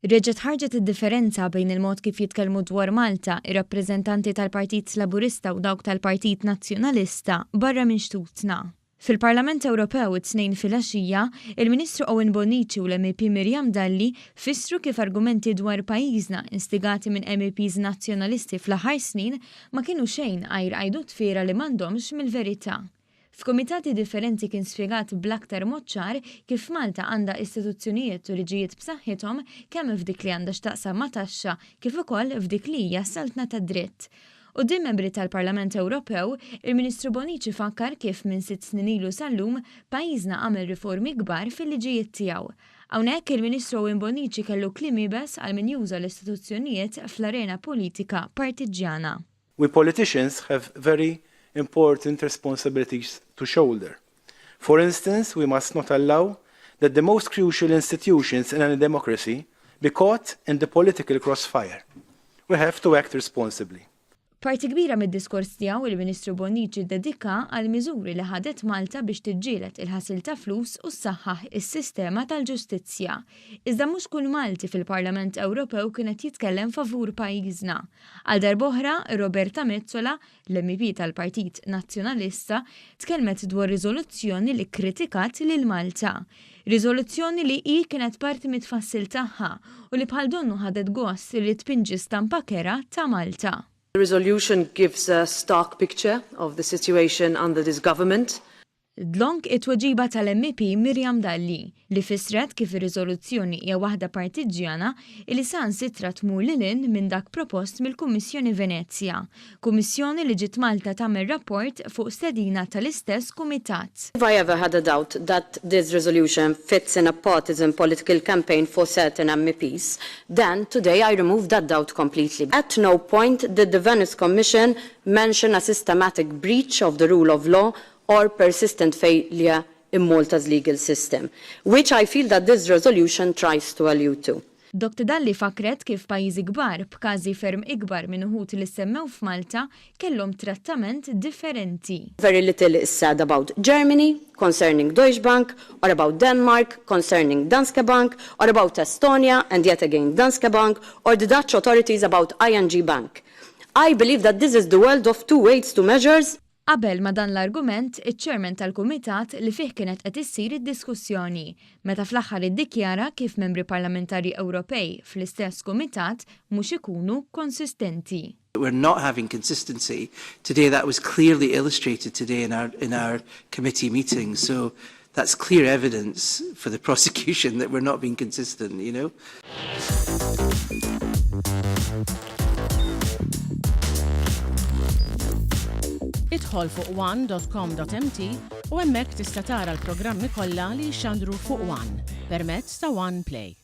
Reġgħet ħarġet id-differenza bejn il-mod kif jitkellmu dwar Malta ir-rappreżentanti tal-Partit Laburista u dawk tal-Partit Nazzjonalista barra minn xtutna. Fil-Parlament Ewropew it-tnejn filgħaxija, il-Ministru Owen Bonnici u l-MEP Miriam Dalli fissru kif argumenti dwar pajjizna instigati minn MEPs nazzjonalisti fl-aħħar snin ma kienu xejn għajr għajdu tfiera li m'għandhomx mill-verità. F'kumitati differenti kien spjegat bl-aktar mod ċar kif Malta għandha istituzzjonijiet u liġijiet b'saħħithom kemm f'dik li għandha x'taqsam ma' taxxa kif ukoll f'dik li hija saltna tad-dritt. Quddiem membri tal-Parlament Ewropew, il-Ministru Bonnici fakkar kif minn 6 snin ilu sal-lum pajjiżna għamel riformi kbar fil-liġijiet tiegħu. Hawnhekk il-Ministru Owen Bonnici kellu kliem ibes għal min juża l-istituzzjonijiet fl-arena politika partiġjana. We politicians have very important responsibilities to shoulder. For instance, we must not allow that the most crucial institutions in any democracy be caught in the political crossfire. We have to act responsibly. Parti kbira mid-diskors tiegħu il-Ministru Bonnici dedika għal miżuri li ħadet Malta biex tiġġieled il-ħasil ta' flus u ssaħħaħ is-sistema tal-ġustizzja. Iżda mhux kull Malti fil-Parlament Ewropew kienet jitkellem favur pajjiżna. Għal darb'oħra, Roberta Mezzola, l-MEP tal-Partit Nazzjonalista, tkellmet dwar riżoluzzjoni li kritikat lil Malta. Riżoluzzjoni li hi kienet parti mit-tfassil tagħha u li bħal donnu ħadet gost li tpinġi stampa kera ta' Malta. The resolution gives a stark picture of the situation under this government. Dlonk it-tweġiba tal-MEP Miriam Dalli li fissret kif ir-riżoluzzjoni hija waħda partiġjana li sansitra tmur lilin minn dak propost mill-Kummissjoni Venezja, kummissjoni li ġiet Malta tagħmel rapport fuq stedina tal-istess kumitat. If I ever had a doubt that this resolution fits in a partisan political campaign for certain MEPs, then today I remove that doubt completely. At no point did the Venice Commission mention a systematic breach of the rule of law or persistent failure in Malta's legal system, which I feel that this resolution tries to allude to. Dr. Dalli fakret kif pajjiżi kbar b'każi ferm ikbar minn uħud li semmew f'Malta kellhom trattament differenti. Very little is said about Germany concerning Deutsche Bank, or about Denmark concerning Danske Bank, or about Estonia and yet again Danske Bank, or the Dutch authorities about ING Bank. I believe that this is the world of two weights to measures. Qabel ma dan l-argument, iċ-ċermen tal-Kumitat li fih kienet qed issir id-diskussjoni, meta fl-aħħar iddikjara kif membri parlamentari Ewropej fl-istess kumitat mhux ikunu konsistenti. We're not having consistency today. That was clearly illustrated today in our committee meeting. So that's clear evidence for the prosecution that we're not being consistent, you know. Idħol fuq one.com.mt u hemmhekk tista' tara l-programmi kollha li jxandru fuq One permezz ta' One Play.